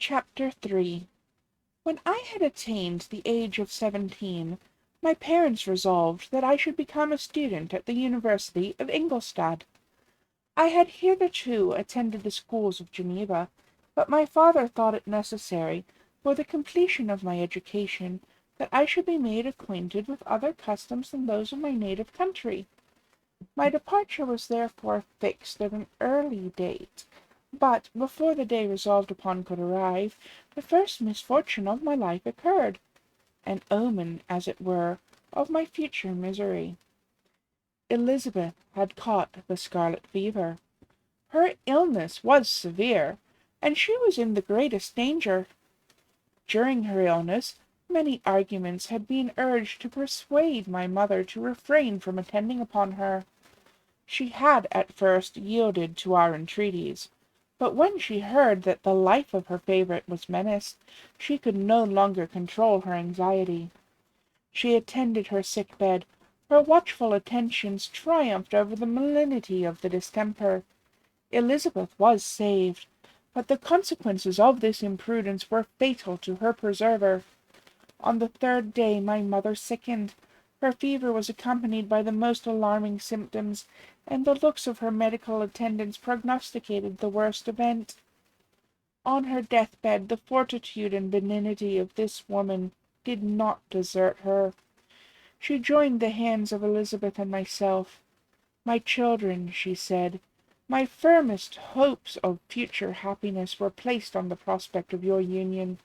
Chapter 3. When I had attained the age of 17, my parents resolved that I should become a student at the University of Ingolstadt. I had hitherto attended the schools of Geneva, but my father thought it necessary, for the completion of my education, that I should be made acquainted with other customs than those of my native country. My departure was therefore fixed at an early date, but before the day resolved upon could arrive, the first misfortune of my life occurred, an omen, as it were, of my future misery. Elizabeth had caught the scarlet fever. Her illness was severe, and she was in the greatest danger. During her illness, many arguments had been urged to persuade my mother to refrain from attending upon her. She had at first yielded to our entreaties, but when she heard that the life of her favourite was menaced, she could no longer control her anxiety. She attended her sick bed. Her watchful attentions triumphed over the malignity of the distemper. Elizabeth was saved, but the consequences of this imprudence were fatal to her preserver. On the third day my mother sickened. Her fever was accompanied by the most alarming symptoms, and the looks of her medical attendants prognosticated the worst event. On her death-bed the fortitude and benignity of this woman did not desert her. She joined the hands of Elizabeth and myself. "My children," she said, "my firmest hopes of future happiness were placed on the prospect of your union.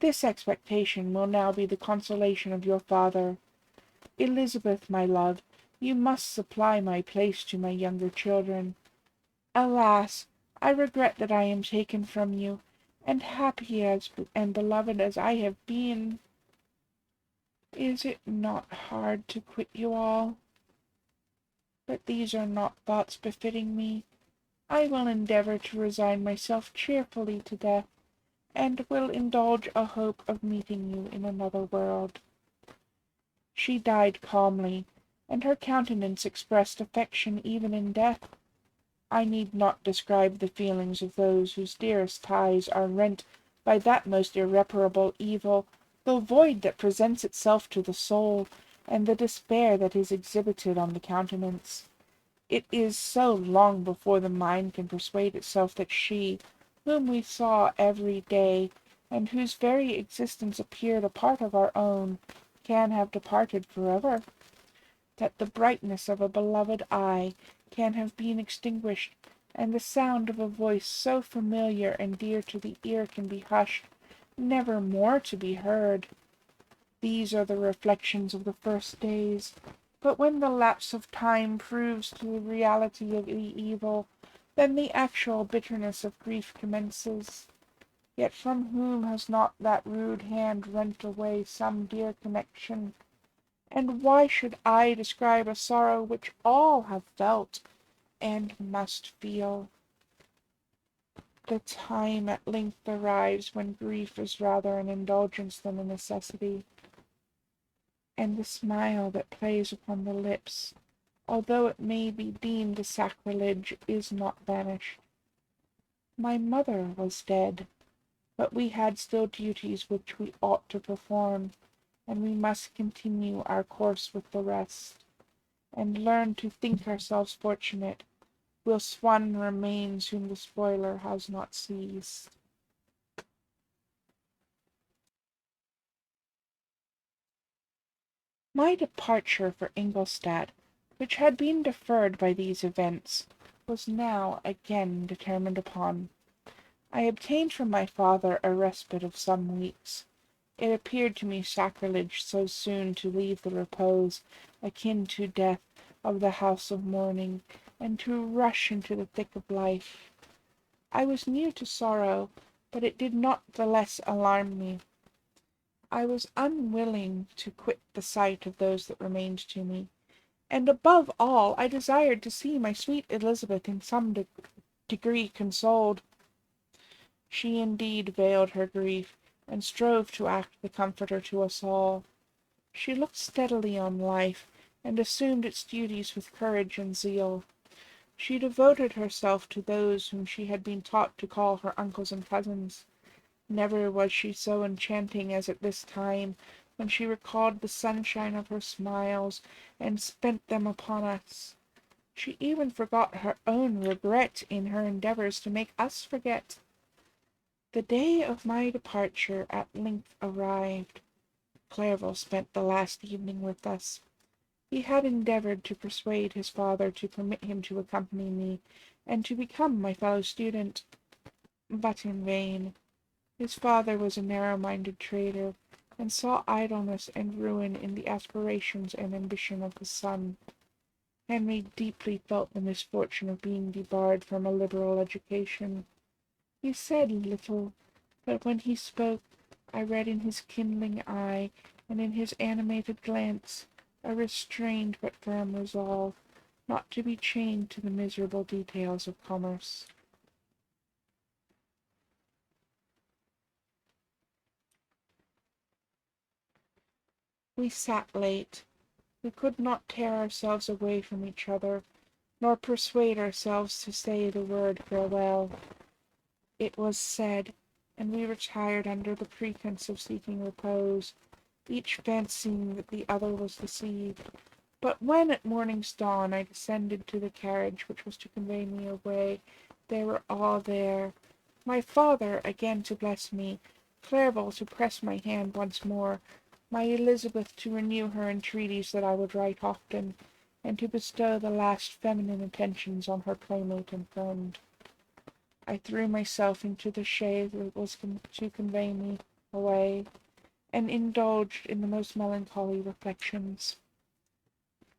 This expectation will now be the consolation of your father. Elizabeth, my love, you must supply my place to my younger children. Alas, I regret that I am taken from you, and happy and beloved as I have been. Is it not hard to quit you all? But these are not thoughts befitting me. I will endeavour to resign myself cheerfully to death, and will indulge a hope of meeting you in another world." She died calmly, and her countenance expressed affection even in death. I need not describe the feelings of those whose dearest ties are rent by that most irreparable evil, the void that presents itself to the soul, and the despair that is exhibited on the countenance. It is so long before the mind can persuade itself that she, whom we saw every day, and whose very existence appeared a part of our own, can have departed forever, that the brightness of a beloved eye can have been extinguished, and the sound of a voice so familiar and dear to the ear can be hushed, never more to be heard. These are the reflections of the first days, but when the lapse of time proves to the reality of the evil, then the actual bitterness of grief commences. Yet from whom has not that rude hand rent away some dear connection? And why should I describe a sorrow which all have felt and must feel? The time at length arrives when grief is rather an indulgence than a necessity, and the smile that plays upon the lips, although it may be deemed a sacrilege, is not vanished. My mother was dead, but we had still duties which we ought to perform, and we must continue our course with the rest, and learn to think ourselves fortunate, whilst one remains whom the spoiler has not seized. My departure for Ingolstadt, which had been deferred by these events, was now again determined upon. I obtained from my father a respite of some weeks. It appeared to me sacrilege so soon to leave the repose, akin to death, of the house of mourning, and to rush into the thick of life. I was new to sorrow, but it did not the less alarm me. I was unwilling to quit the sight of those that remained to me, and above all I desired to see my sweet Elizabeth in some degree consoled. She indeed veiled her grief, and strove to act the comforter to us all. She looked steadily on life, and assumed its duties with courage and zeal. She devoted herself to those whom she had been taught to call her uncles and cousins. Never was she so enchanting as at this time, when she recalled the sunshine of her smiles, and spent them upon us. She even forgot her own regret in her endeavors to make us forget. The day of my departure at length arrived. Clerval spent the last evening with us. He had endeavored to persuade his father to permit him to accompany me, and to become my fellow student, but in vain. His father was a narrow-minded trader, and saw idleness and ruin in the aspirations and ambition of his son. Henry deeply felt the misfortune of being debarred from a liberal education. He said little, but when he spoke, I read in his kindling eye, and in his animated glance, a restrained but firm resolve, not to be chained to the miserable details of commerce. We sat late. We could not tear ourselves away from each other, nor persuade ourselves to say the word farewell. It was said, and we retired under the pretence of seeking repose, each fancying that the other was deceived. But when at morning's dawn I descended to the carriage which was to convey me away, they were all there. My father again to bless me, Clerval to press my hand once more, my Elizabeth to renew her entreaties that I would write often, and to bestow the last feminine attentions on her playmate and friend. I threw myself into the chaise that was to convey me away, and indulged in the most melancholy reflections.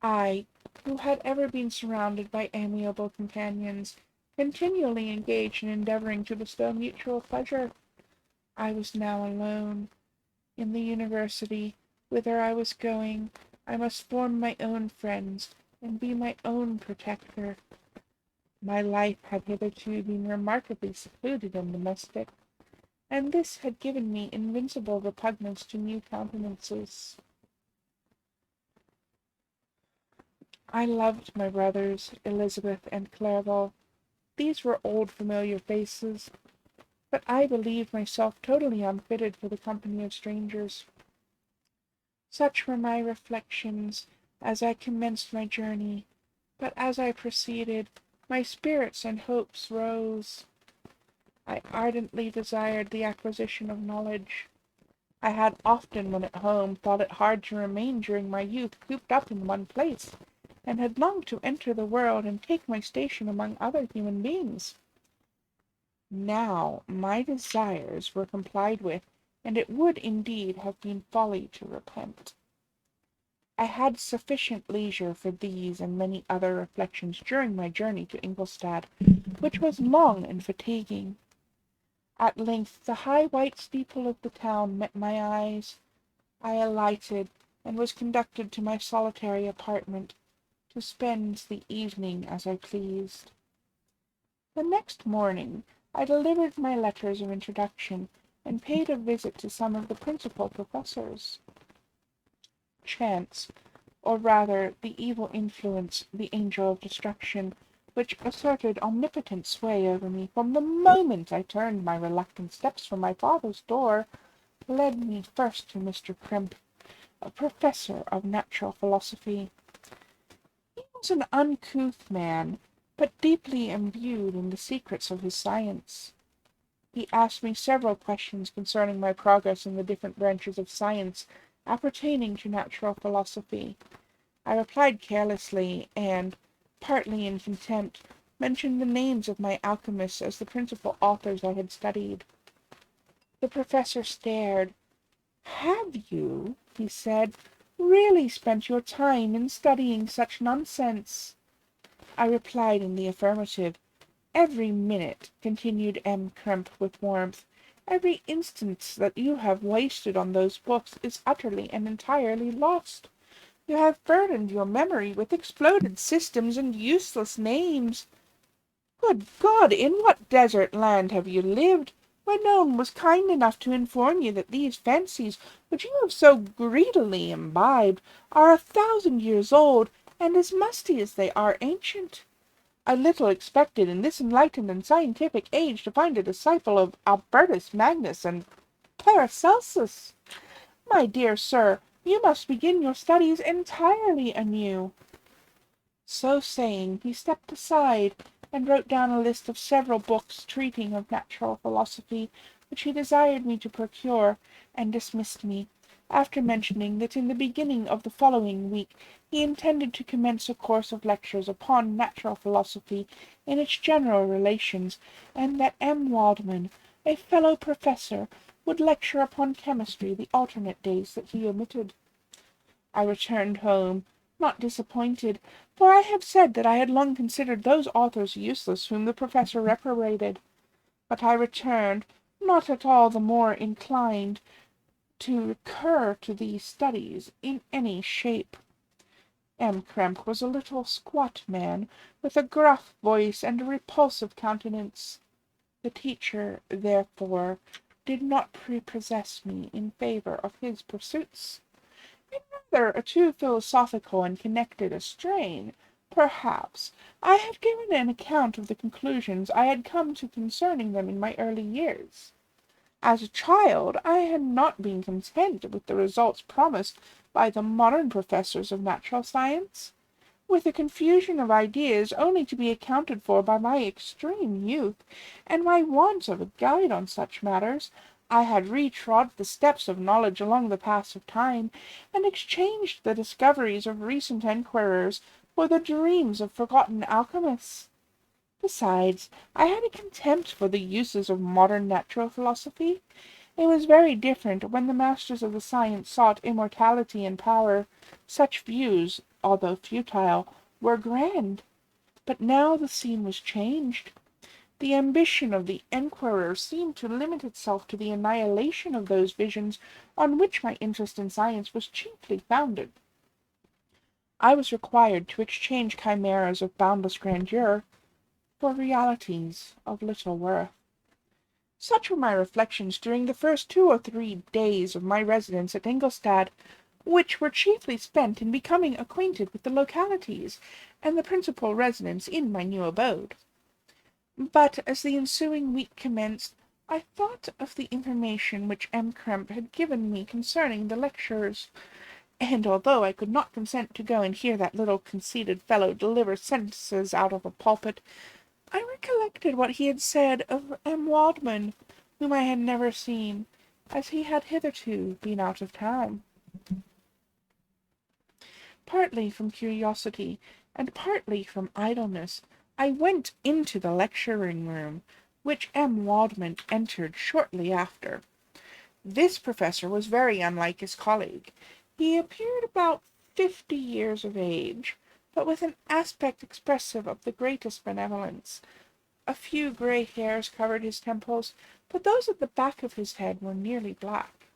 I, who had ever been surrounded by amiable companions, continually engaged in endeavoring to bestow mutual pleasure, I was now alone. In the university, whither I was going, I must form my own friends, and be my own protector. My life had hitherto been remarkably secluded and domestic, and this had given me invincible repugnance to new countenances. I loved my brothers, Elizabeth and Clerval. These were old familiar faces, but I believed myself totally unfitted for the company of strangers. Such were my reflections as I commenced my journey, but as I proceeded, my spirits and hopes rose. I ardently desired the acquisition of knowledge. I had often, when at home, thought it hard to remain during my youth cooped up in one place, and had longed to enter the world and take my station among other human beings. Now my desires were complied with, and it would indeed have been folly to repent. I had sufficient leisure for these and many other reflections during my journey to Ingolstadt, which was long and fatiguing. At length the high white steeple of the town met my eyes. I alighted, and was conducted to my solitary apartment, to spend the evening as I pleased. The next morning I delivered my letters of introduction, and paid a visit to some of the principal professors. Chance, or rather the evil influence, the angel of destruction, which asserted omnipotent sway over me from the moment I turned my reluctant steps from my father's door, led me first to Mr. Crimp, a professor of natural philosophy. He was an uncouth man, but deeply imbued in the secrets of his science. He asked me several questions concerning my progress in the different branches of science appertaining to natural philosophy. I replied carelessly, and, partly in contempt, mentioned the names of my alchemists as the principal authors I had studied. The professor stared. "Have you," he said, "really spent your time in studying such nonsense?" I replied in the affirmative. "Every minute," continued M. Crump with warmth, "every instant that you have wasted on those books is utterly and entirely lost. You have burdened your memory with exploded systems and useless names. Good God, in what desert land have you lived, where no one was kind enough to inform you that these fancies, which you have so greedily imbibed, are 1,000 years old, and as musty as they are ancient? I little expected in this enlightened and scientific age to find a disciple of Albertus Magnus and Paracelsus. My dear sir, you must begin your studies entirely anew." So saying, he stepped aside, and wrote down a list of several books treating of natural philosophy, which he desired me to procure, and dismissed me, after mentioning that in the beginning of the following week he intended to commence a course of lectures upon natural philosophy in its general relations, and that M. Waldman, a fellow professor, would lecture upon chemistry the alternate days that he omitted. I returned home, not disappointed, for I have said that I had long considered those authors useless whom the professor reprobated. But I returned, not at all the more inclined to recur to these studies in any shape. M. Krempe was a little squat man, with a gruff voice and a repulsive countenance. The teacher, therefore, did not prepossess me in favor of his pursuits. In rather a too philosophical and connected a strain, perhaps, I have given an account of the conclusions I had come to concerning them in my early years. As a child, I had not been content with the results promised by the modern professors of natural science. With a confusion of ideas only to be accounted for by my extreme youth, and my want of a guide on such matters, I had retrod the steps of knowledge along the paths of time, and exchanged the discoveries of recent enquirers for the dreams of forgotten alchemists. Besides, I had a contempt for the uses of modern natural philosophy. It was very different when the masters of the science sought immortality and power. Such views, although futile, were grand. But now the scene was changed. The ambition of the enquirer seemed to limit itself to the annihilation of those visions on which my interest in science was chiefly founded. I was required to exchange chimeras of boundless grandeur for realities of little worth. Such were my reflections during the first 2 or 3 days of my residence at Ingolstadt, which were chiefly spent in becoming acquainted with the localities and the principal residents in my new abode. But as the ensuing week commenced, I thought of the information which M. Krempe had given me concerning the lectures, and although I could not consent to go and hear that little conceited fellow deliver sentences out of a pulpit, I recollected what he had said of M. Waldman, whom I had never seen, as he had hitherto been out of town. Partly from curiosity, and partly from idleness, I went into the lecturing-room, which M. Waldman entered shortly after. This professor was very unlike his colleague. He appeared about 50 years of age, but with an aspect expressive of the greatest benevolence. A few grey hairs covered his temples, but those at the back of his head were nearly black.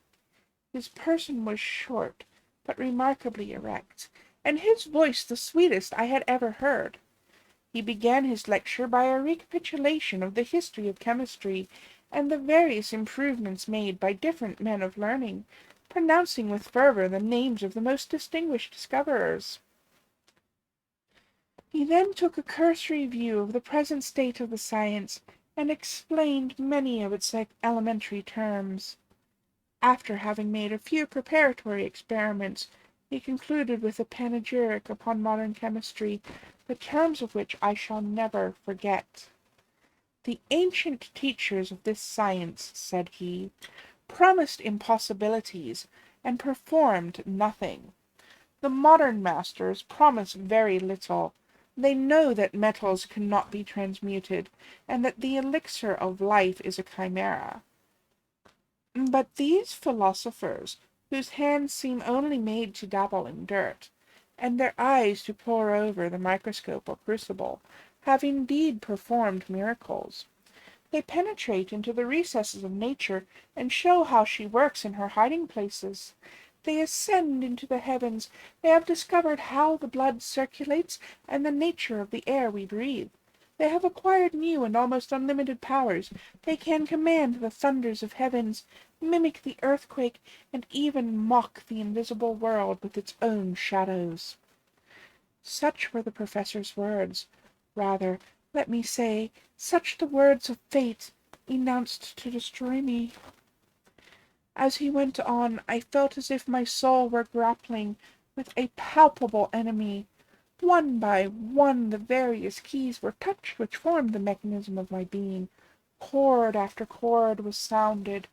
His person was short, but remarkably erect, and his voice the sweetest I had ever heard. He began his lecture by a recapitulation of the history of chemistry, and the various improvements made by different men of learning, pronouncing with fervour the names of the most distinguished discoverers. He then took a cursory view of the present state of the science, and explained many of its elementary terms. After having made a few preparatory experiments, he concluded with a panegyric upon modern chemistry, the terms of which I shall never forget. "The ancient teachers of this science," said he, "promised impossibilities, and performed nothing. The modern masters promise very little. They know that metals cannot be transmuted, and that the elixir of life is a chimera. But these philosophers, whose hands seem only made to dabble in dirt, and their eyes to pore over the microscope or crucible, have indeed performed miracles. They penetrate into the recesses of nature, and show how she works in her hiding-places. They ascend into the heavens. They have discovered how the blood circulates, and the nature of the air we breathe. They have acquired new and almost unlimited powers. They can command the thunders of heavens, mimic the earthquake, and even mock the invisible world with its own shadows." Such were the professor's words. Rather, let me say, such the words of fate, enounced to destroy me. As he went on, I felt as if my soul were grappling with a palpable enemy. One by one the various keys were touched which formed the mechanism of my being. Chord after chord was sounded,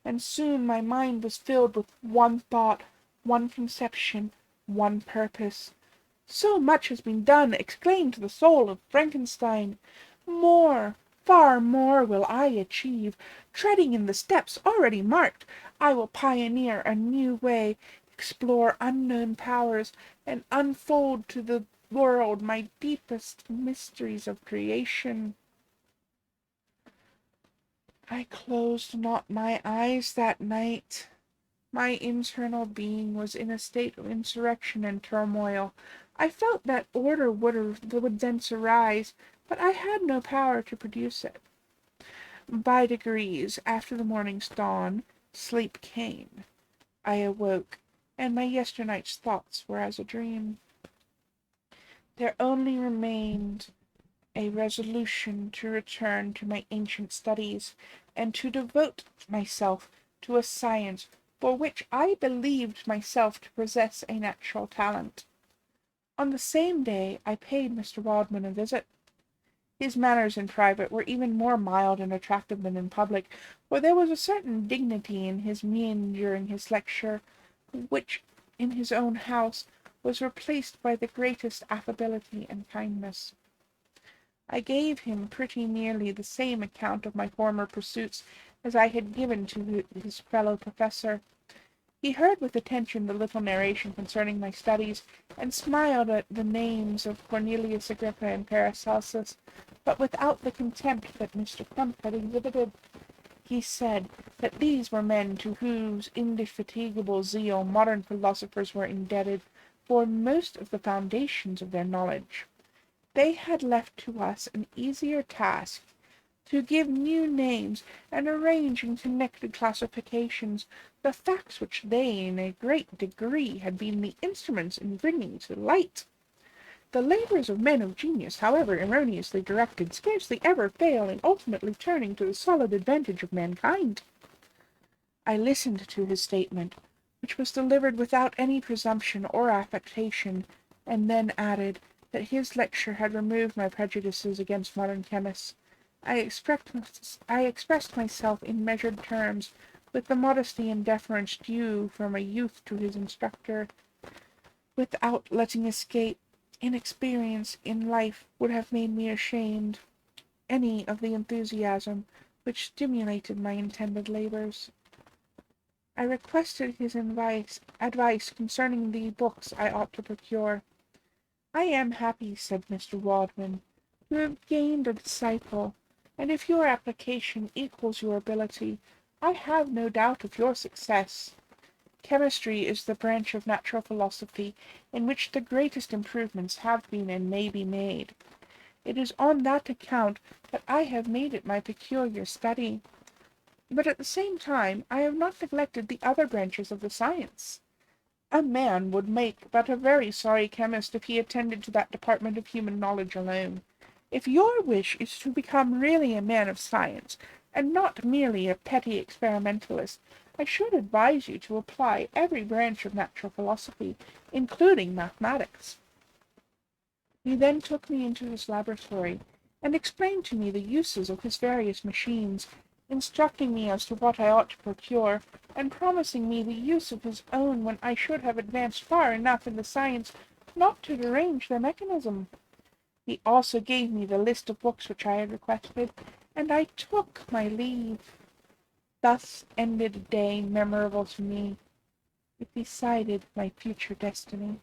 and soon my mind was filled with one thought, one conception, one purpose. "So much has been done!" exclaimed the soul of Frankenstein. "More, far more will I achieve. Treading in the steps already marked, I will pioneer a new way, explore unknown powers, and unfold to the world my deepest mysteries of creation." I closed not my eyes that night. My internal being was in a state of insurrection and turmoil. I felt that order would thence arise, but I had no power to produce it. By degrees, after the morning's dawn, sleep came. I awoke, and my yesternight's thoughts were as a dream. There only remained a resolution to return to my ancient studies, and to devote myself to a science for which I believed myself to possess a natural talent. On the same day I paid Mr. Waldman a visit. His manners in private were even more mild and attractive than in public, for there was a certain dignity in his mien during his lecture, which, in his own house, was replaced by the greatest affability and kindness. I gave him pretty nearly the same account of my former pursuits as I had given to his fellow professor. He heard with attention the little narration concerning my studies, and smiled at the names of Cornelius Agrippa and Paracelsus, but without the contempt that Mr. Crump had exhibited. He said that these were men to whose indefatigable zeal modern philosophers were indebted for most of the foundations of their knowledge. They had left to us an easier task, to give new names and arrange in connected classifications the facts which they in a great degree had been the instruments in bringing to light. The labours of men of genius, however erroneously directed, scarcely ever fail in ultimately turning to the solid advantage of mankind. I listened to his statement, which was delivered without any presumption or affectation, and then added that his lecture had removed my prejudices against modern chemists. I expressed myself in measured terms, with the modesty and deference due from a youth to his instructor, without letting escape inexperience in life would have made me ashamed any of the enthusiasm which stimulated my intended labours. I requested his advice concerning the books I ought to procure. "I am happy," said Mr. Waldman. "You have gained a disciple, and if your application equals your ability, I have no doubt of your success. Chemistry is the branch of natural philosophy in which the greatest improvements have been and may be made. It is on that account that I have made it my peculiar study. But at the same time I have not neglected the other branches of the science. A man would make but a very sorry chemist if he attended to that department of human knowledge alone. If your wish is to become really a man of science, and not merely a petty experimentalist, I should advise you to apply every branch of natural philosophy, including mathematics." He then took me into his laboratory, and explained to me the uses of his various machines, instructing me as to what I ought to procure, and promising me the use of his own when I should have advanced far enough in the science not to derange their mechanism. He also gave me the list of books which I had requested, and I took my leave. Thus ended a day memorable to me. It decided my future destiny.